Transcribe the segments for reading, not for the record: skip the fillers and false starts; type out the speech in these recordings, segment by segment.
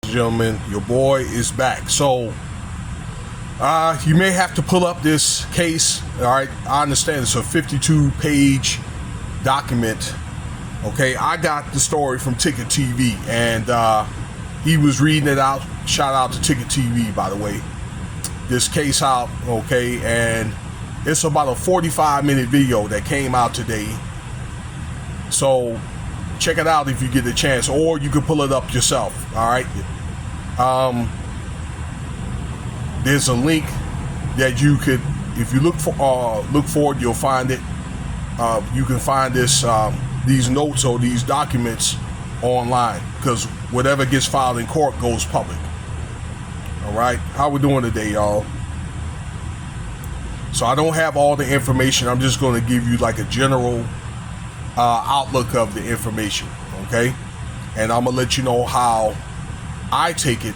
Gentlemen, your boy is back. So you may have to pull up this case. All right, I understand it's a 52-page document. Okay, I got the story from Ticket TV, and he was reading it out. Shout out to Ticket TV, by the way. This case out, okay, and it's about a 45-minute video that came out today. So check it out if you get the chance, or you can pull it up yourself. All right. There's a link that you could, if you look for it, you'll find it. You can find these notes or these documents online, because whatever gets filed in court goes public. All right. How we doing today, y'all? So I don't have all the information. I'm just going to give you like a general outlook of the information, okay? And I'm gonna let you know how I take it,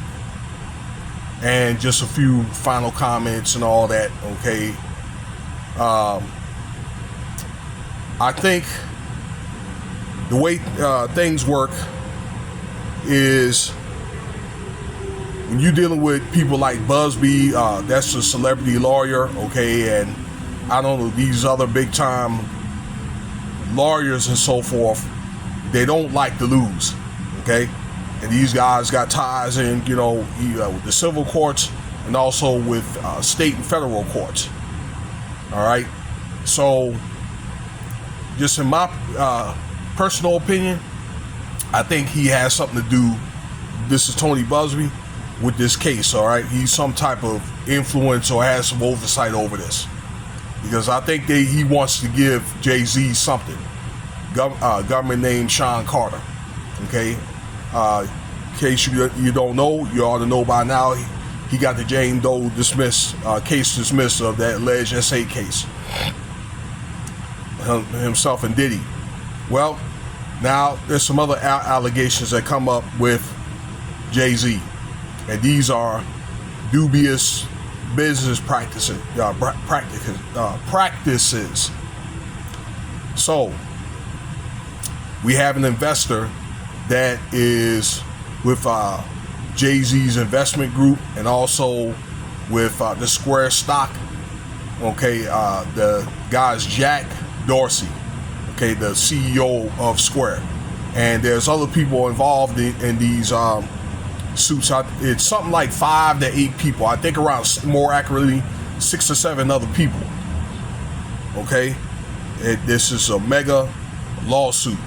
and just a few final comments and all that, okay? I think the way things work is when you're dealing with people like Busby, that's a celebrity lawyer, okay, and I don't know, these other big time lawyers and so forth, they don't like to lose, okay? And these guys got ties in, with the civil courts and also with state and federal courts. All right. So, just in my personal opinion, I think he has something to do. This is Tony Busby with this case. All right. He's some type of influence or has some oversight over this, because I think he wants to give JayZ something. Government named Sean Carter. Okay. In case you don't know, you ought to know by now. He got the Jane Doe case dismissed of that alleged SA case. Himself and Diddy. Well, now there's some other allegations that come up with JayZ, and these are dubious business practices. So we have an investor that is with JayZ's investment group, and also with the Square stock. Okay, the guy's Jack Dorsey, okay, the CEO of Square, and there's other people involved in these suits. It's something like 5 to 8 people. I think around, more accurately, 6 or 7 other people. Okay, this is a mega lawsuit.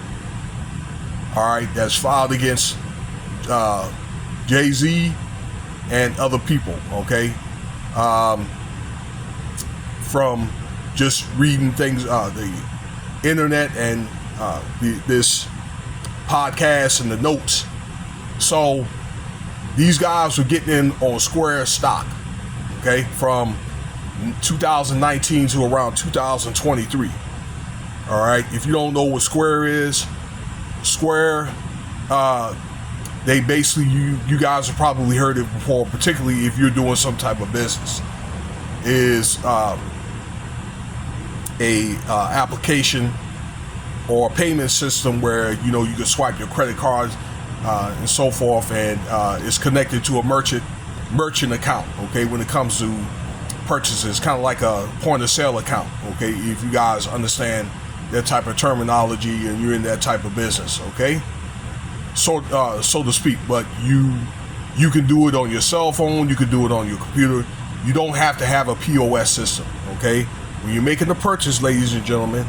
All right, that's filed against JayZ and other people, okay? From just reading things, the internet and this podcast and the notes. So these guys were getting in on Square stock, okay, from 2019 to around 2023. All right, if you don't know what Square is, Square, they basically, you guys have probably heard it before, particularly if you're doing some type of business, is a application or a payment system where you can swipe your credit cards and so forth, and it's connected to a merchant account. Okay, when it comes to purchases, kind of like a point of sale account. Okay, if you guys understand that type of terminology and you're in that type of business, okay? So to speak. But you can do it on your cell phone, you can do it on your computer. You don't have to have a POS system, okay? When you're making the purchase, ladies and gentlemen,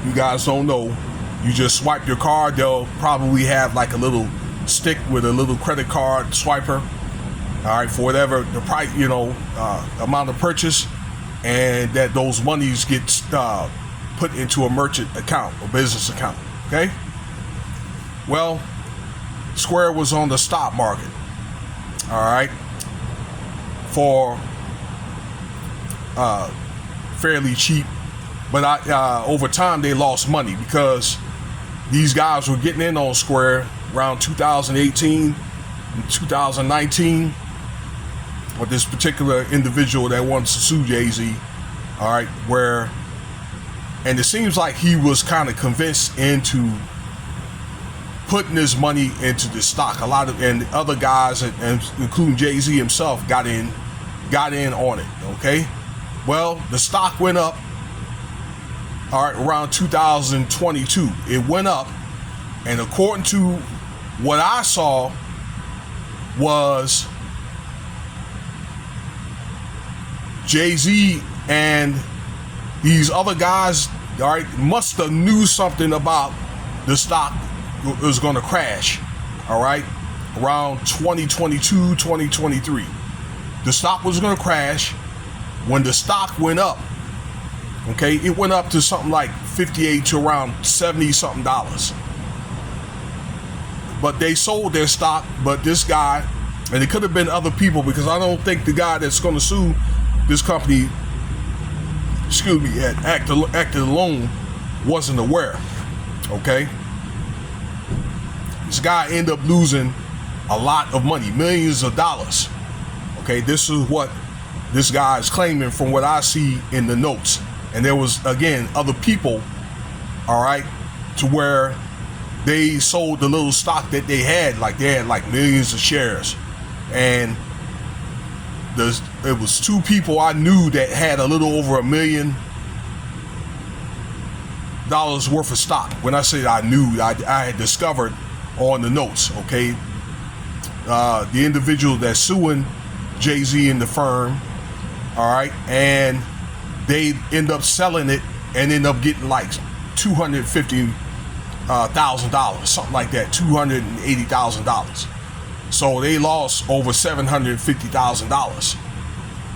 you guys don't know, you just swipe your card. They'll probably have like a little stick with a little credit card swiper, all right, for whatever the price, amount of purchase, and that those monies get put into a merchant account or business account, okay? Well, Square was on the stock market, all right, for fairly cheap, but over time they lost money, because these guys were getting in on Square around 2018 and 2019 with this particular individual that wants to sue JayZ, all right, and it seems like he was kind of convinced into putting this money into the stock. A lot of, and other guys, and including JayZ himself, got in on it. Okay, well, the stock went up. All right, around 2022, it went up, and according to what I saw, was JayZ and these other guys, all right, must have knew something about the stock was going to crash, all right, around 2022, 2023. The stock was going to crash. When the stock went up, okay, it went up to something like 58 to around 70 something dollars. But they sold their stock. But this guy, and it could have been other people, because I don't think the guy that's going to sue this company, had acted alone, wasn't aware. Okay, this guy ended up losing a lot of money, millions of dollars. Okay, this is what this guy is claiming from what I see in the notes. And there was, again, other people, all right, to where they sold the little stock that they had like millions of shares. And it was two people I knew that had a little over $1 million worth of stock. When I say I knew, I had discovered on the notes, okay? The individual that's suing JayZ and the firm, all right, and they end up selling it and end up getting like $250,000, something like that, $280,000. So they lost over $750,000,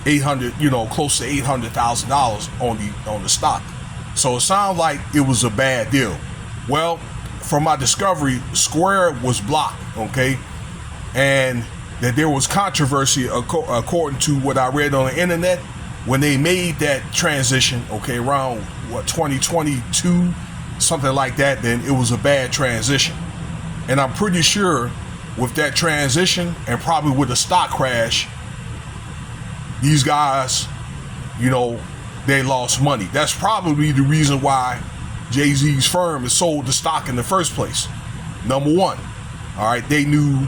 800, close to $800,000 on the stock. So it sounds like it was a bad deal. Well, from my discovery, Square was blocked, okay, and that there was controversy according to what I read on the internet when they made that transition, okay, around 2022, something like that. Then it was a bad transition, and I'm pretty sure with that transition and probably with the stock crash, these guys, they lost money. That's probably the reason why JayZ's firm has sold the stock in the first place. Number one, all right, they knew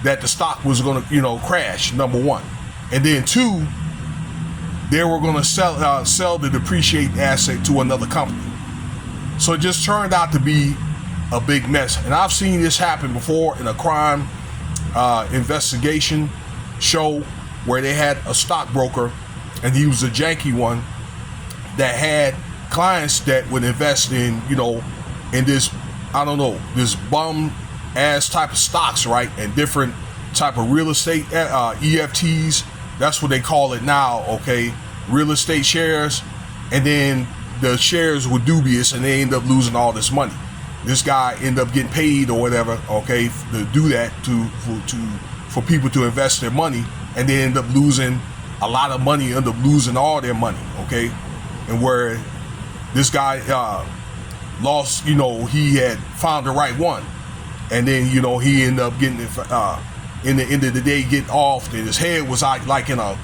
that the stock was going to, crash, number one. And then two, they were going to sell the depreciating asset to another company. So it just turned out to be a big mess. And I've seen this happen before in a crime investigation show where they had a stockbroker, and he was a janky one, that had clients that would invest in, in this, this bum ass type of stocks, right? And different type of real estate, EFTs, that's what they call it now, okay? Real estate shares. And then the shares were dubious and they end up losing all this money. This guy ended up getting paid or whatever, okay, to do that, for people to invest their money, and they end up losing a lot of money, end up losing all their money, okay? And where this guy lost, he had found the right one. And then, he ended up getting, in the end of the day, get off, and his head was like in a,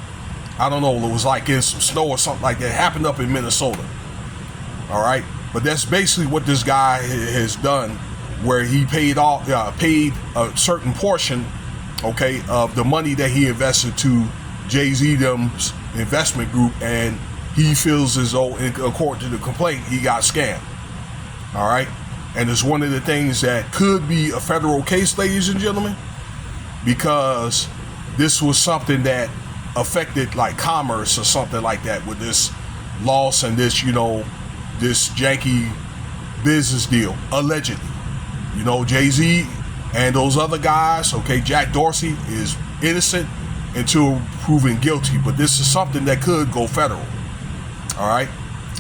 it was like in some snow or something like that. It happened up in Minnesota. All right. But that's basically what this guy has done, where he paid a certain portion, okay, of the money that he invested to JayZ's investment group, and he feels as though, according to the complaint, he got scammed. All right. And it's one of the things that could be a federal case, ladies and gentlemen, because this was something that affected like commerce or something like that with this loss and this, this janky business deal, allegedly. JayZ and those other guys, okay, Jack Dorsey is innocent until proven guilty, but this is something that could go federal. All right.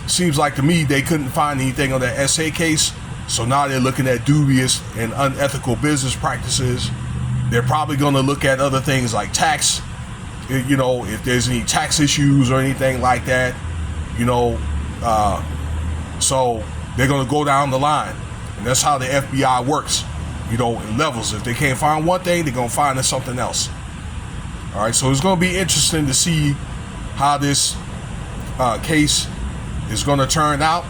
Seems like to me they couldn't find anything on that SA case. So now they're looking at dubious and unethical business practices. They're probably going to look at other things like tax, if there's any tax issues or anything like that, so they're going to go down the line. And that's how the FBI works, in levels. If they can't find one thing, they're going to find something else. All right, so it's going to be interesting to see how this case is going to turn out.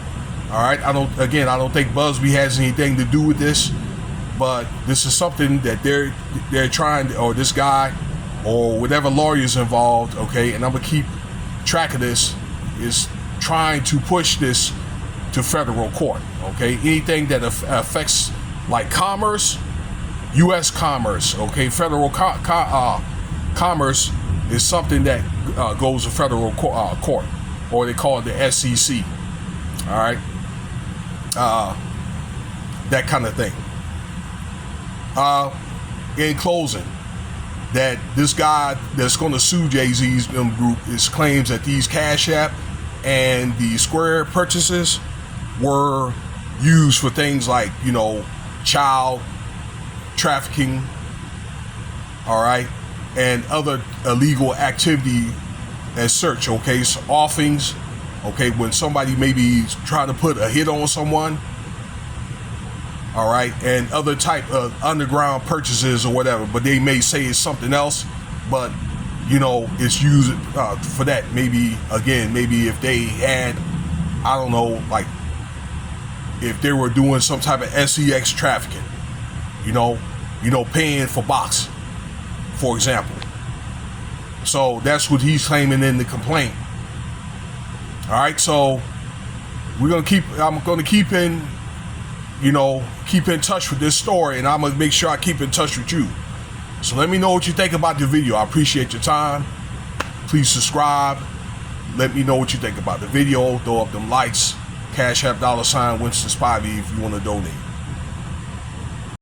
All right, I don't think Busby has anything to do with this. but this is something that they're trying, or this guy or whatever lawyers involved, okay, and I'm gonna keep track of this, is trying to push this to federal court, okay? Anything that affects like commerce, U.S. commerce, okay? Federal commerce is something that goes to federal court, or they call it the SEC, all right? That kind of thing. In closing, that this guy that's going to sue JayZ's group claims that these Cash App and the Square purchases were used for things like, you know, child trafficking, all right, and other illegal activity as such, okay? So offings, okay, when somebody maybe trying to put a hit on someone, all right, and other type of underground purchases or whatever, but they may say it's something else, but you know, it's used for that. Maybe again, maybe if they had, I don't know, like if they were doing some type of SEX trafficking, you know, paying for box, for example. So that's what he's claiming in the complaint. All right, so I'm gonna keep in touch with this story, and I'm gonna make sure I keep in touch with you. So let me know what you think about the video. I appreciate your time. Please subscribe. Let me know what you think about the video. Throw up them likes. Cash App $Winston Spivey if you want to donate.